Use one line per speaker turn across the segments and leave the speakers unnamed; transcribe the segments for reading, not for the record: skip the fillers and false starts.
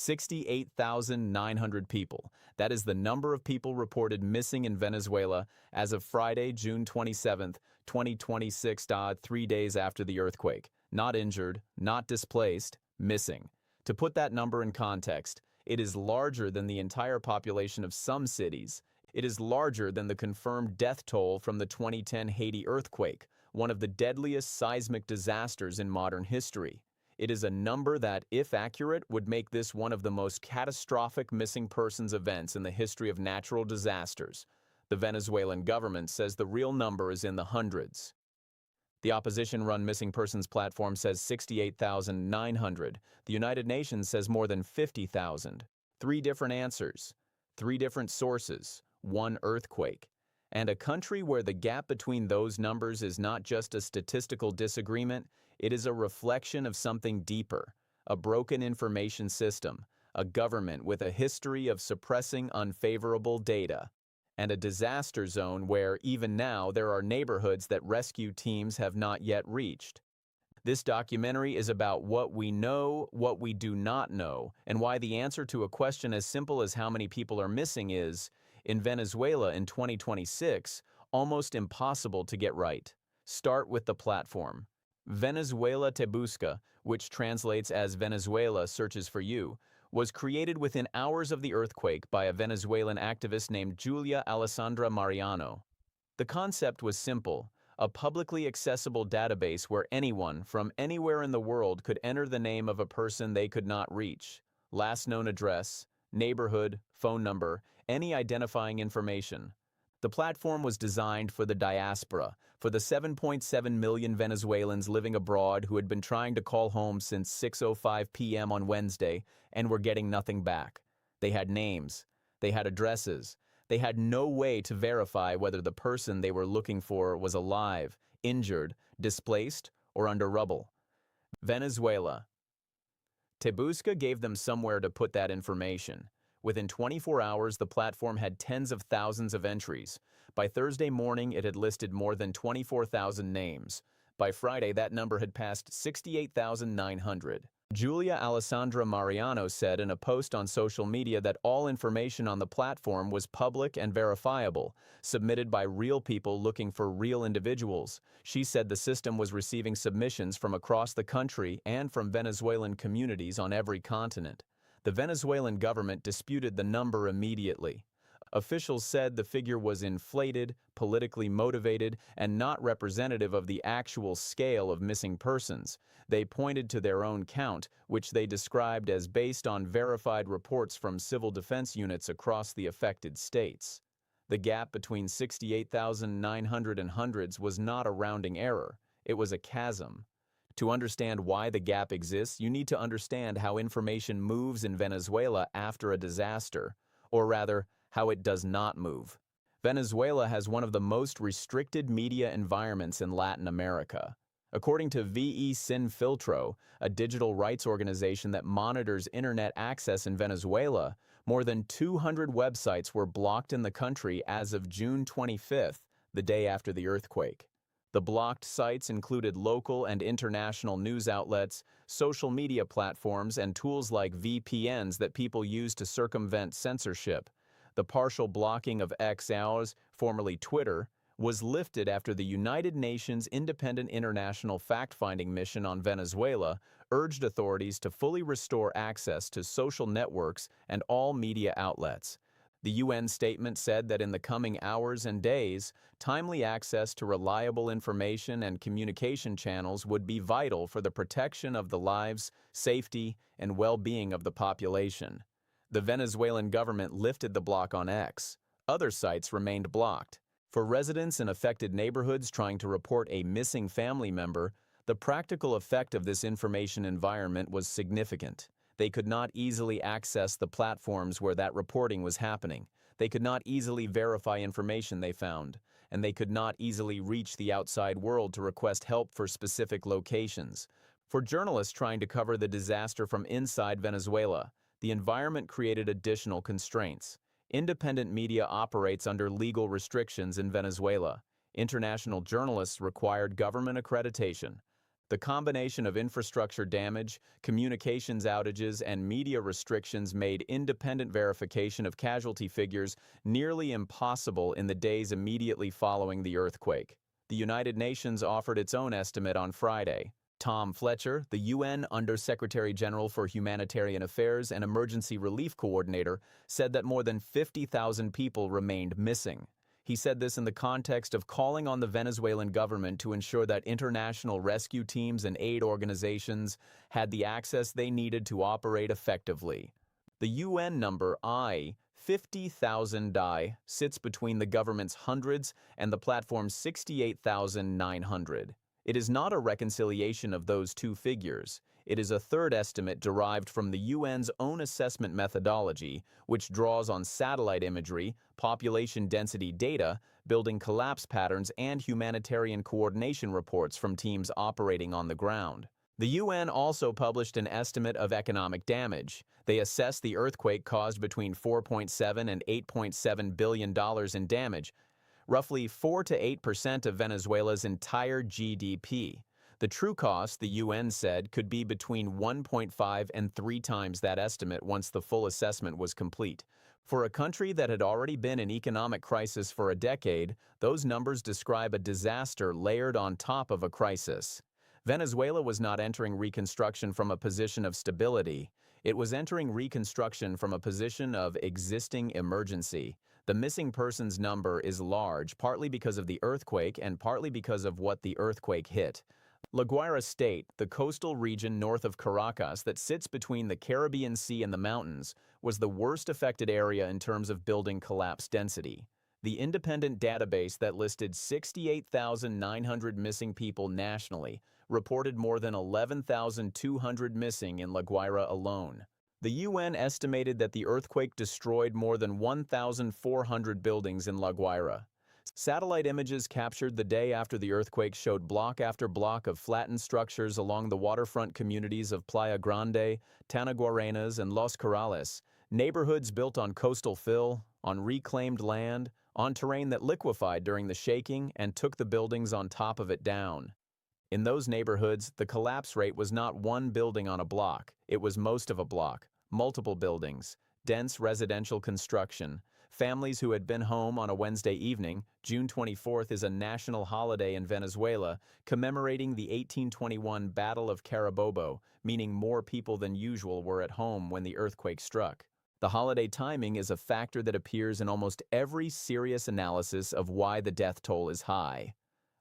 68,900 people. That is the number of people reported missing in Venezuela as of Friday, June 27, 2026, 3 days after the earthquake. Not injured, not displaced, missing. To put that number in context, it is larger than the entire population of some cities. It is larger than the confirmed death toll from the 2010 Haiti earthquake, one of the deadliest seismic disasters in modern history. It is a number that, if accurate, would make this one of the most catastrophic missing persons events in the history of natural disasters. The Venezuelan government says the real number is in the hundreds. The opposition-run missing persons platform says 68,900. The United Nations says more than 50,000. 3 different answers, 3 different sources, 1 earthquake. And a country where the gap between those numbers is not just a statistical disagreement, it is a reflection of something deeper, a broken information system, a government with a history of suppressing unfavorable data, and a disaster zone where, even now, there are neighborhoods that rescue teams have not yet reached. This documentary is about what we know, what we do not know, and why the answer to a question as simple as how many people are missing is, in Venezuela in 2026, almost impossible to get right. Start with the platform. Venezuela Te Busca, which translates as Venezuela searches for you, was created within hours of the earthquake by a Venezuelan activist named Julia Alessandra Mariano. The concept was simple, a publicly accessible database where anyone from anywhere in the world could enter the name of a person they could not reach, last known address, neighborhood, phone number, any identifying information. The platform was designed for the diaspora, for the 7.7 million Venezuelans living abroad who had been trying to call home since 6:05 p.m. on Wednesday and were getting nothing back. They had names, they had addresses, they had no way to verify whether the person they were looking for was alive, injured, displaced, or under rubble. Venezuela. Te Busca gave them somewhere to put that information. Within 24 hours, the platform had tens of thousands of entries. By Thursday morning, it had listed more than 24,000 names. By Friday, that number had passed 68,900. Julia Alessandra Mariano said in a post on social media that all information on the platform was public and verifiable, submitted by real people looking for real individuals. She said the system was receiving submissions from across the country and from Venezuelan communities on every continent. The Venezuelan government disputed the number immediately. Officials said the figure was inflated, politically motivated, and not representative of the actual scale of missing persons. They pointed to their own count, which they described as based on verified reports from civil defense units across the affected states. The gap between 68,900 and hundreds was not a rounding error. It was a chasm. To understand why the gap exists, you need to understand how information moves in Venezuela after a disaster, or rather, how it does not move. Venezuela has one of the most restricted media environments in Latin America. According to VE Sin Filtro, a digital rights organization that monitors internet access in Venezuela, more than 200 websites were blocked in the country as of June 25th, the day after the earthquake. The blocked sites included local and international news outlets, social media platforms, and tools like VPNs that people use to circumvent censorship. The partial blocking of X, formerly Twitter, was lifted after the United Nations Independent International Fact-Finding Mission on Venezuela urged authorities to fully restore access to social networks and all media outlets. The UN statement said that in the coming hours and days, timely access to reliable information and communication channels would be vital for the protection of the lives, safety, and well-being of the population. The Venezuelan government lifted the block on X. Other sites remained blocked. For residents in affected neighborhoods trying to report a missing family member, the practical effect of this information environment was significant. They could not easily access the platforms where that reporting was happening. They could not easily verify information they found, and they could not easily reach the outside world to request help for specific locations. For journalists trying to cover the disaster from inside Venezuela, the environment created additional constraints. Independent media operates under legal restrictions in Venezuela. International journalists required government accreditation. The combination of infrastructure damage, communications outages, and media restrictions made independent verification of casualty figures nearly impossible in the days immediately following the earthquake. The United Nations offered its own estimate on Friday. Tom Fletcher, the UN Undersecretary General for Humanitarian Affairs and Emergency Relief Coordinator, said that more than 50,000 people remained missing. He said this in the context of calling on the Venezuelan government to ensure that international rescue teams and aid organizations had the access they needed to operate effectively. The UN number 50,000 sits between the government's hundreds and the platform's 68,900. It is not a reconciliation of those two figures. It is a third estimate derived from the UN's own assessment methodology, which draws on satellite imagery, population density data, building collapse patterns, and humanitarian coordination reports from teams operating on the ground. The UN also published an estimate of economic damage. They assessed the earthquake caused between $4.7 and $8.7 billion in damage, roughly 4 to 8% of Venezuela's entire GDP. The true cost, the UN said, could be between 1.5 and 3 times that estimate once the full assessment was complete. For a country that had already been in economic crisis for a decade, those numbers describe a disaster layered on top of a crisis. Venezuela was not entering reconstruction from a position of stability. It was entering reconstruction from a position of existing emergency. The missing persons number is large, partly because of the earthquake and partly because of what the earthquake hit. La Guaira State, the coastal region north of Caracas that sits between the Caribbean Sea and the mountains, was the worst affected area in terms of building collapse density. The independent database that listed 68,900 missing people nationally reported more than 11,200 missing in La Guaira alone. The UN estimated that the earthquake destroyed more than 1,400 buildings in La Guaira. Satellite images captured the day after the earthquake showed block after block of flattened structures along the waterfront communities of Playa Grande, Tanaguarenas, and Los Corrales, neighborhoods built on coastal fill, on reclaimed land, on terrain that liquefied during the shaking and took the buildings on top of it down. In those neighborhoods, the collapse rate was not one building on a block, it was most of a block, multiple buildings, dense residential construction. Families who had been home on a Wednesday evening, June 24th is a national holiday in Venezuela, commemorating the 1821 Battle of Carabobo, meaning more people than usual were at home when the earthquake struck. The holiday timing is a factor that appears in almost every serious analysis of why the death toll is high.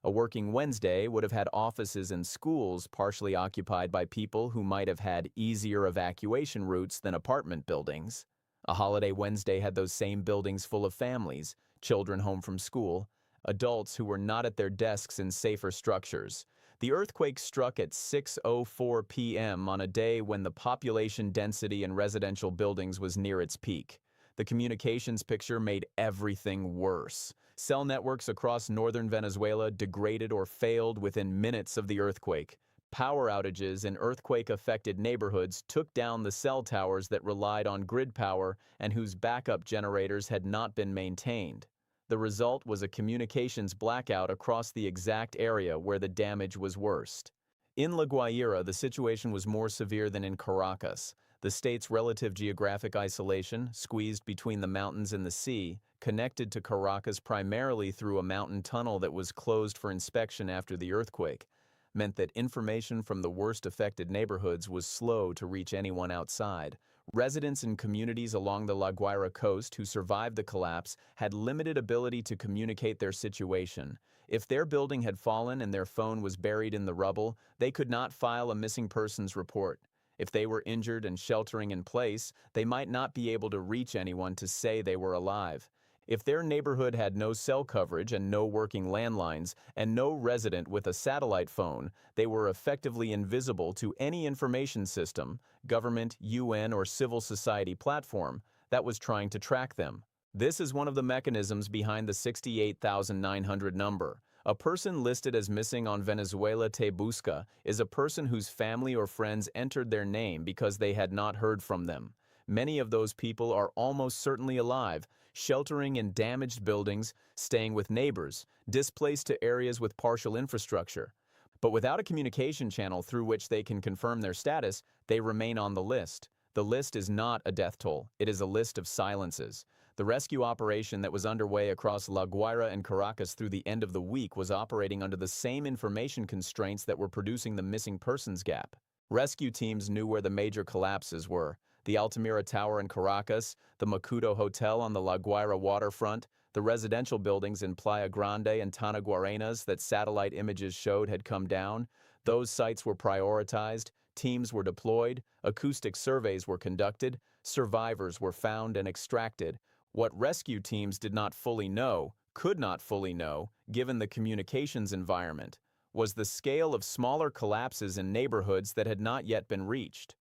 A working Wednesday would have had offices and schools partially occupied by people who might have had easier evacuation routes than apartment buildings. A holiday Wednesday had those same buildings full of families, children home from school, adults who were not at their desks in safer structures. The earthquake struck at 6:04 p.m. on a day when the population density in residential buildings was near its peak. The communications picture made everything worse. Cell networks across northern Venezuela degraded or failed within minutes of the earthquake. Power outages in earthquake-affected neighborhoods took down the cell towers that relied on grid power and whose backup generators had not been maintained. The result was a communications blackout across the exact area where the damage was worst. In La Guaira, the situation was more severe than in Caracas. The state's relative geographic isolation, squeezed between the mountains and the sea, connected to Caracas primarily through a mountain tunnel that was closed for inspection after the earthquake, meant that information from the worst affected neighborhoods was slow to reach anyone outside. Residents in communities along the La Guaira coast who survived the collapse had limited ability to communicate their situation. If their building had fallen and their phone was buried in the rubble, they could not file a missing persons report. If they were injured and sheltering in place, they might not be able to reach anyone to say they were alive. If their neighborhood had no cell coverage and no working landlines, and no resident with a satellite phone, they were effectively invisible to any information system, government, UN, or civil society platform that was trying to track them. This is one of the mechanisms behind the 68,900 number. A person listed as missing on Venezuela Te Busca is a person whose family or friends entered their name because they had not heard from them. Many of those people are almost certainly alive, sheltering in damaged buildings, staying with neighbors, displaced to areas with partial infrastructure. But without a communication channel through which they can confirm their status, they remain on the list. The list is not a death toll, it is a list of silences. The rescue operation that was underway across La Guaira and Caracas through the end of the week was operating under the same information constraints that were producing the missing persons gap. Rescue teams knew where the major collapses were: the Altamira Tower in Caracas, the Macuto Hotel on the La Guaira waterfront, the residential buildings in Playa Grande and Tanaguarenas that satellite images showed had come down. Those sites were prioritized, teams were deployed, acoustic surveys were conducted, survivors were found and extracted. What rescue teams did not fully know, could not fully know, given the communications environment, was the scale of smaller collapses in neighborhoods that had not yet been reached.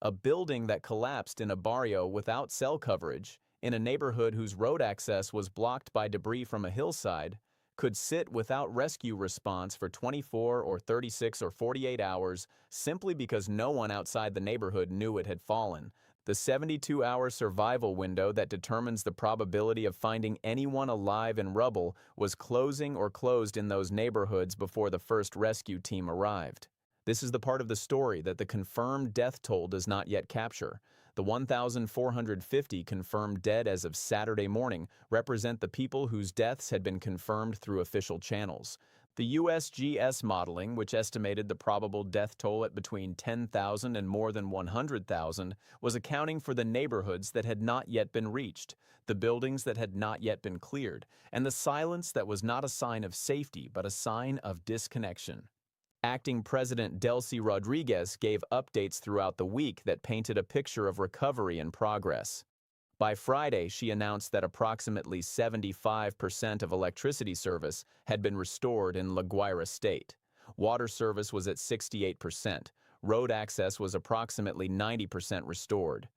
A building that collapsed in a barrio without cell coverage, in a neighborhood whose road access was blocked by debris from a hillside, could sit without rescue response for 24 or 36 or 48 hours simply because no one outside the neighborhood knew it had fallen. The 72-hour survival window that determines the probability of finding anyone alive in rubble was closing or closed in those neighborhoods before the first rescue team arrived. This is the part of the story that the confirmed death toll does not yet capture. The 1,450 confirmed dead as of Saturday morning represent the people whose deaths had been confirmed through official channels. The USGS modeling, which estimated the probable death toll at between 10,000 and more than 100,000, was accounting for the neighborhoods that had not yet been reached, the buildings that had not yet been cleared, and the silence that was not a sign of safety but a sign of disconnection. Acting President Delcy Rodriguez gave updates throughout the week that painted a picture of recovery and progress. By Friday, she announced that approximately 75% of electricity service had been restored in La Guaira State. Water service was at 68%. Road access was approximately 90% restored.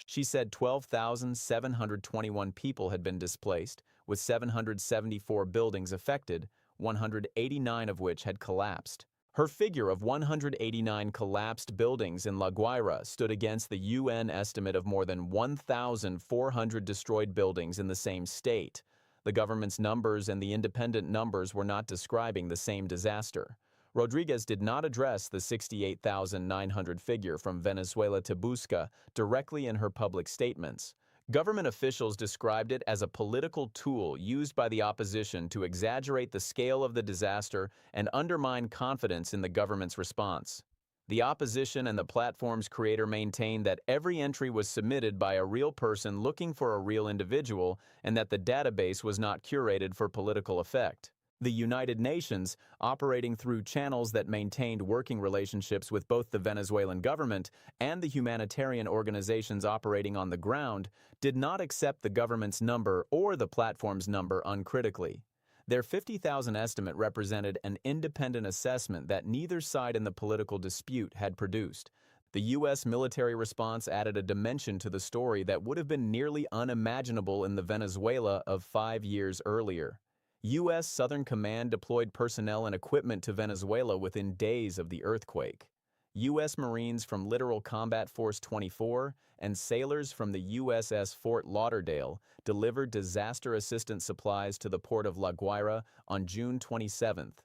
She said 12,721 people had been displaced, with 774 buildings affected, 189 of which had collapsed. Her figure of 189 collapsed buildings in La Guaira stood against the UN estimate of more than 1,400 destroyed buildings in the same state. The government's numbers and the independent numbers were not describing the same disaster. Rodriguez did not address the 68,900 figure from Venezuela to Busca directly in her public statements. Government officials described it as a political tool used by the opposition to exaggerate the scale of the disaster and undermine confidence in the government's response. The opposition and the platform's creator maintained that every entry was submitted by a real person looking for a real individual and that the database was not curated for political effect. The United Nations, operating through channels that maintained working relationships with both the Venezuelan government and the humanitarian organizations operating on the ground, did not accept the government's number or the platform's number uncritically. Their 50,000 estimate represented an independent assessment that neither side in the political dispute had produced. The U.S. military response added a dimension to the story that would have been nearly unimaginable in the Venezuela of 5 years earlier. U.S. Southern Command deployed personnel and equipment to Venezuela within days of the earthquake. U.S. Marines from Littoral Combat Force 24 and sailors from the USS Fort Lauderdale delivered disaster assistance supplies to the port of La Guaira on June 27th.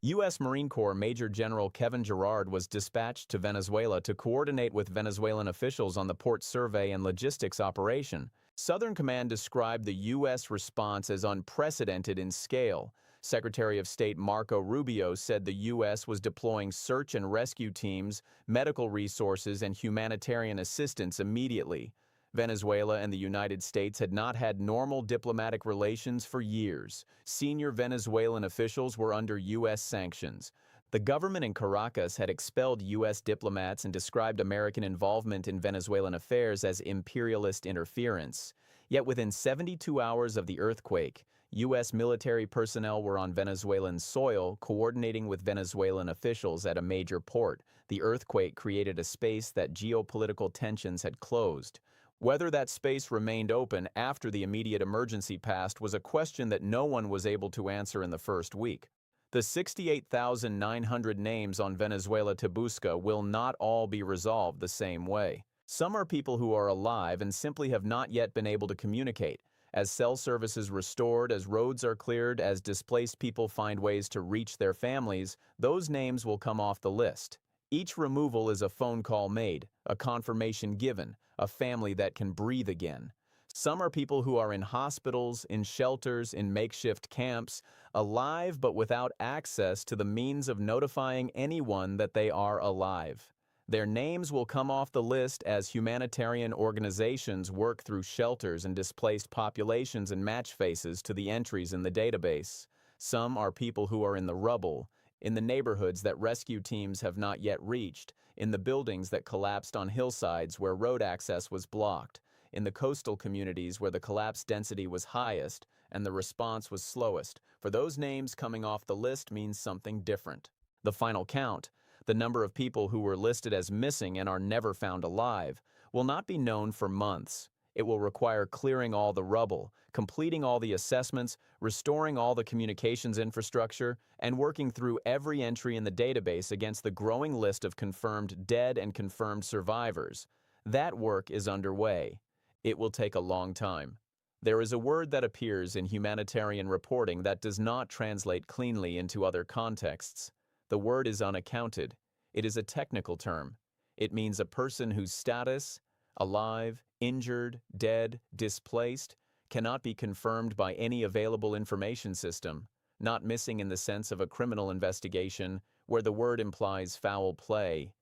U.S. Marine Corps Major General Kevin Gerard was dispatched to Venezuela to coordinate with Venezuelan officials on the port survey and logistics operation. Southern Command described the U.S. response as unprecedented in scale. Secretary of State Marco Rubio said the U.S. was deploying search and rescue teams, medical resources, and humanitarian assistance immediately. Venezuela and the United States had not had normal diplomatic relations for years. Senior Venezuelan officials were under U.S. sanctions. The government in Caracas had expelled U.S. diplomats and described American involvement in Venezuelan affairs as imperialist interference. Yet within 72 hours of the earthquake, U.S. military personnel were on Venezuelan soil coordinating with Venezuelan officials at a major port. The earthquake created a space that geopolitical tensions had closed. Whether that space remained open after the immediate emergency passed was a question that no one was able to answer in the first week. The 68,900 names on Venezuela to Busca will not all be resolved the same way. Some are people who are alive and simply have not yet been able to communicate. As cell services restored, as roads are cleared, as displaced people find ways to reach their families, those names will come off the list. Each removal is a phone call made, a confirmation given, a family that can breathe again. Some are people who are in hospitals, in shelters, in makeshift camps, alive but without access to the means of notifying anyone that they are alive. Their names will come off the list as humanitarian organizations work through shelters and displaced populations and match faces to the entries in the database. Some are people who are in the rubble, in the neighborhoods that rescue teams have not yet reached, in the buildings that collapsed on hillsides where road access was blocked, in the coastal communities where the collapse density was highest and the response was slowest. For those names, coming off the list means something different. The final count, the number of people who were listed as missing and are never found alive, will not be known for months. It will require clearing all the rubble, completing all the assessments, restoring all the communications infrastructure, and working through every entry in the database against the growing list of confirmed dead and confirmed survivors. That work is underway. It will take a long time. There is a word that appears in humanitarian reporting that does not translate cleanly into other contexts. The word is unaccounted. It is a technical term. It means a person whose status, alive, injured, dead, displaced, cannot be confirmed by any available information system, not missing in the sense of a criminal investigation where the word implies foul play.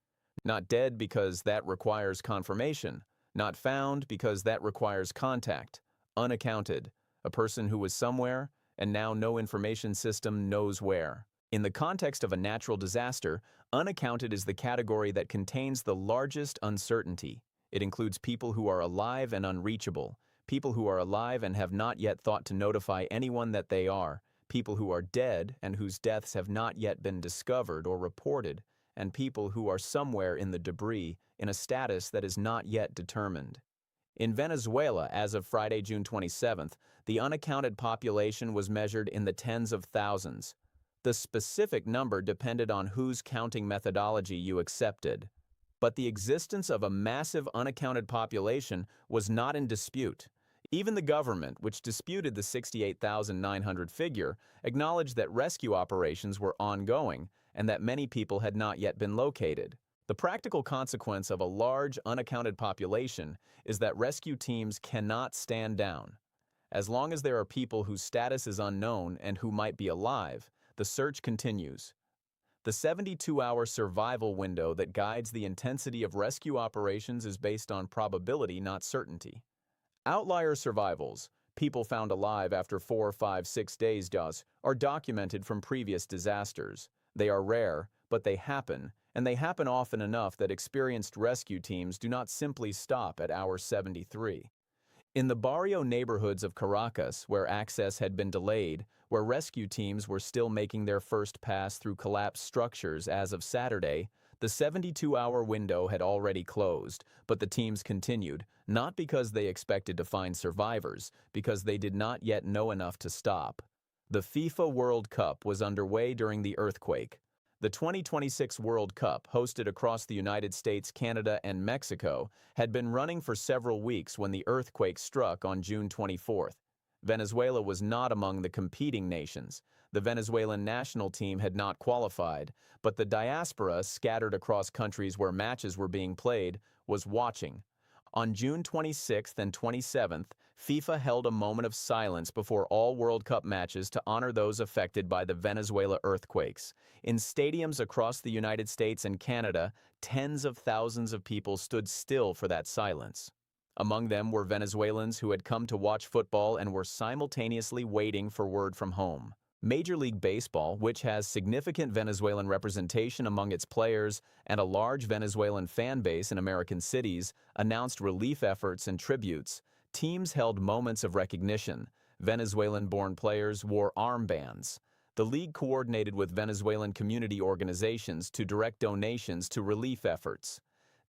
Not dead because that requires confirmation, not found because that requires contact. Unaccounted, a person who was somewhere and now no information system knows where. In the context of a natural disaster, unaccounted is the category that contains the largest uncertainty. It includes people who are alive and unreachable, people who are alive and have not yet thought to notify anyone that they are, people who are dead and whose deaths have not yet been discovered or reported, and people who are somewhere in the debris in a status that is not yet determined. In Venezuela, as of Friday, June 27th, the unaccounted population was measured in the tens of thousands. The specific number depended on whose counting methodology you accepted. But the existence of a massive unaccounted population was not in dispute. Even the government, which disputed the 68,900 figure, acknowledged that rescue operations were ongoing and that many people had not yet been located. The practical consequence of a large unaccounted population is that rescue teams cannot stand down. As long as there are people whose status is unknown and who might be alive, the search continues. The 72-hour survival window that guides the intensity of rescue operations is based on probability, not certainty. Outlier survivals, people found alive after 4, 5, 6 days, are documented from previous disasters. They are rare, but they happen, and they happen often enough that experienced rescue teams do not simply stop at hour 73. In the barrio neighborhoods of Caracas, where access had been delayed, where rescue teams were still making their first pass through collapsed structures as of Saturday, the 72-hour window had already closed, but the teams continued, not because they expected to find survivors, because they did not yet know enough to stop. The FIFA World Cup was underway during the earthquake. The 2026 World Cup, hosted across the United States, Canada, and Mexico, had been running for several weeks when the earthquake struck on June 24th. Venezuela was not among the competing nations. The Venezuelan national team had not qualified, but the diaspora, scattered across countries where matches were being played, was watching. On June 26th and 27th, FIFA held a moment of silence before all World Cup matches to honor those affected by the Venezuela earthquakes. In stadiums across the United States and Canada, tens of thousands of people stood still for that silence. Among them were Venezuelans who had come to watch football and were simultaneously waiting for word from home. Major League Baseball, which has significant Venezuelan representation among its players and a large Venezuelan fan base in American cities, announced relief efforts and tributes. Teams held moments of recognition. Venezuelan-born players wore armbands. The league coordinated with Venezuelan community organizations to direct donations to relief efforts.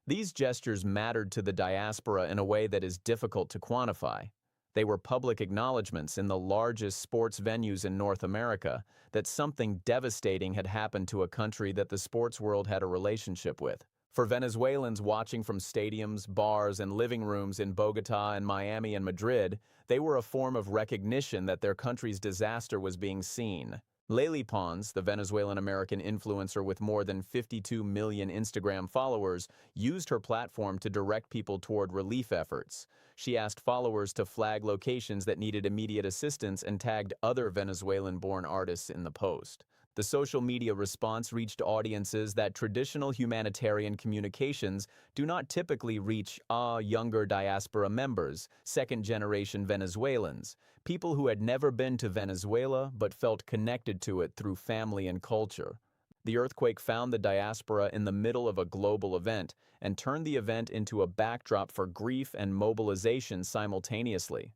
These gestures mattered to the diaspora in a way that is difficult to quantify. They were public acknowledgments in the largest sports venues in North America that something devastating had happened to a country that the sports world had a relationship with. For Venezuelans watching from stadiums, bars, and living rooms in Bogota and Miami and Madrid, they were a form of recognition that their country's disaster was being seen. Lely Pons, the Venezuelan-American influencer with more than 52 million Instagram followers, used her platform to direct people toward relief efforts. She asked followers to flag locations that needed immediate assistance and tagged other Venezuelan-born artists in the post. The social media response reached audiences that traditional humanitarian communications do not typically reach younger diaspora members, second-generation Venezuelans, people who had never been to Venezuela but felt connected to it through family and culture. The earthquake found the diaspora in the middle of a global event and turned the event into a backdrop for grief and mobilization simultaneously.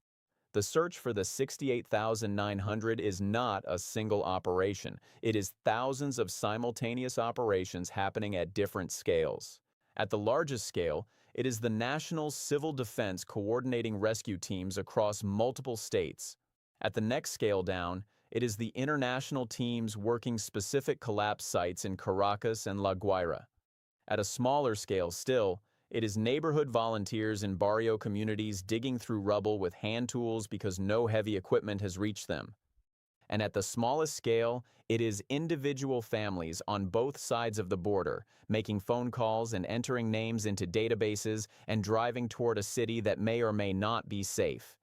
The search for the 68,900 is not a single operation. It is thousands of simultaneous operations happening at different scales. At the largest scale, it is the National Civil Defense coordinating rescue teams across multiple states. At the next scale down, it is the international teams working specific collapse sites in Caracas and La Guaira. At a smaller scale still, it is neighborhood volunteers in barrio communities digging through rubble with hand tools because no heavy equipment has reached them. And at the smallest scale, it is individual families on both sides of the border, making phone calls and entering names into databases and driving toward a city that may or may not be safe.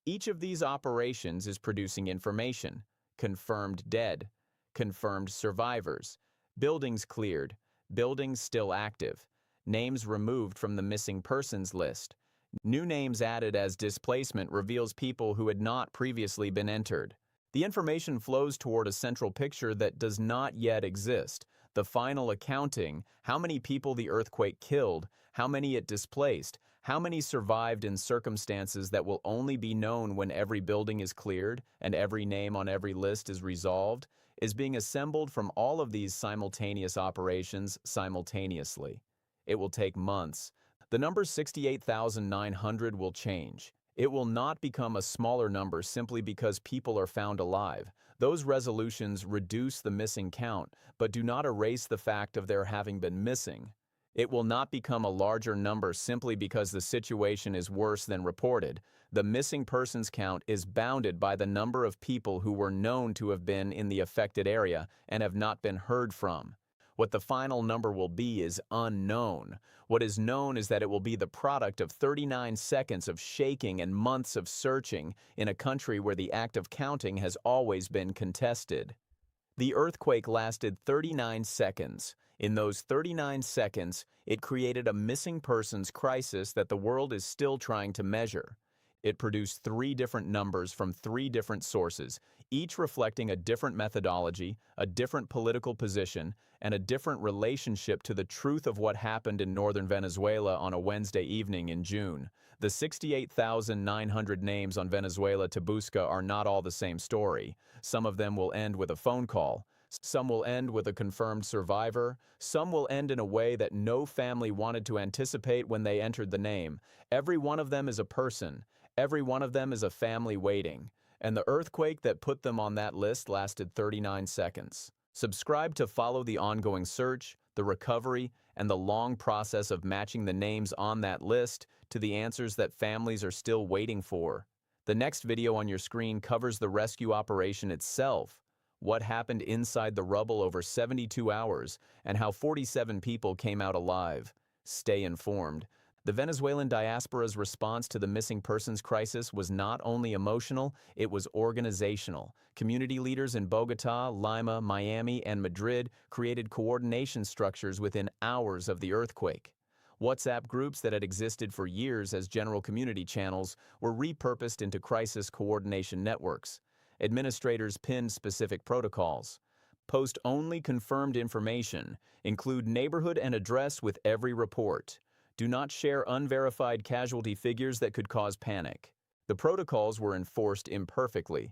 Each of these operations is producing information: confirmed dead, confirmed survivors, buildings cleared, buildings still active, names removed from the missing persons list. New names added as displacement reveals people who had not previously been entered. The information flows toward a central picture that does not yet exist: the final accounting, how many people the earthquake killed, how many it displaced, how many survived in circumstances that will only be known when every building is cleared and every name on every list is resolved, is being assembled from all of these simultaneous operations simultaneously. It will take months. The number 68,900 will change. It will not become a smaller number simply because people are found alive. Those resolutions reduce the missing count, but do not erase the fact of their having been missing. It will not become a larger number simply because the situation is worse than reported. The missing persons count is bounded by the number of people who were known to have been in the affected area and have not been heard from. What the final number will be is unknown. What is known is that it will be the product of 39 seconds of shaking and months of searching in a country where the act of counting has always been contested. The earthquake lasted 39 seconds. In those 39 seconds, it created a missing persons crisis that the world is still trying to measure. It produced 3 different numbers from 3 different sources, each reflecting a different methodology, a different political position, and a different relationship to the truth of what happened in northern Venezuela on a Wednesday evening in June. The 68,900 names on Venezuela to Busca are not all the same story. Some of them will end with a phone call. Some will end with a confirmed survivor. Some will end in a way that no family wanted to anticipate when they entered the name. Every one of them is a person. Every one of them is a family waiting. And the earthquake that put them on that list lasted 39 seconds. Subscribe to follow the ongoing search, the recovery, and the long process of matching the names on that list to the answers that families are still waiting for. The next video on your screen covers the rescue operation itself, what happened inside the rubble over 72 hours, and how 47 people came out alive. Stay informed. The Venezuelan diaspora's response to the missing persons crisis was not only emotional, it was organizational. Community leaders in Bogota, Lima, Miami, and Madrid created coordination structures within hours of the earthquake. WhatsApp groups that had existed for years as general community channels were repurposed into crisis coordination networks. Administrators pinned specific protocols. Post only confirmed information. Include neighborhood and address with every report. Do not share unverified casualty figures that could cause panic. The protocols were enforced imperfectly.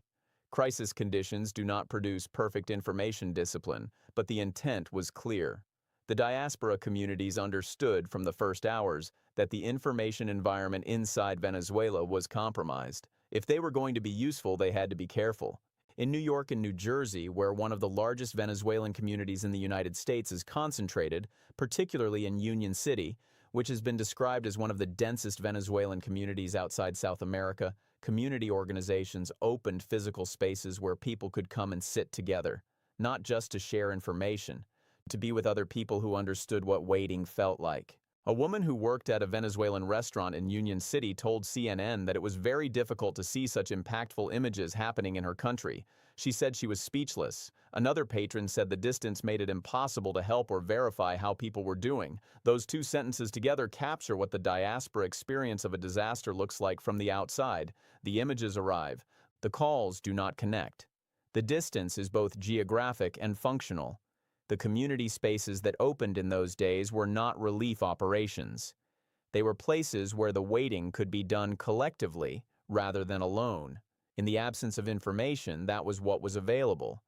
Crisis conditions do not produce perfect information discipline, but the intent was clear. The diaspora communities understood from the first hours that the information environment inside Venezuela was compromised. If they were going to be useful, they had to be careful. In New York and New Jersey, where one of the largest Venezuelan communities in the United States is concentrated, particularly in Union City, which has been described as one of the densest Venezuelan communities outside South America, community organizations opened physical spaces where people could come and sit together, not just to share information, to be with other people who understood what waiting felt like. A woman who worked at a Venezuelan restaurant in Union City told CNN that it was very difficult to see such impactful images happening in her country. She said she was speechless. Another patron said the distance made it impossible to help or verify how people were doing. Those two sentences together capture what the diaspora experience of a disaster looks like from the outside. The images arrive. The calls do not connect. The distance is both geographic and functional. The community spaces that opened in those days were not relief operations. They were places where the waiting could be done collectively rather than alone. In the absence of information, that was what was available.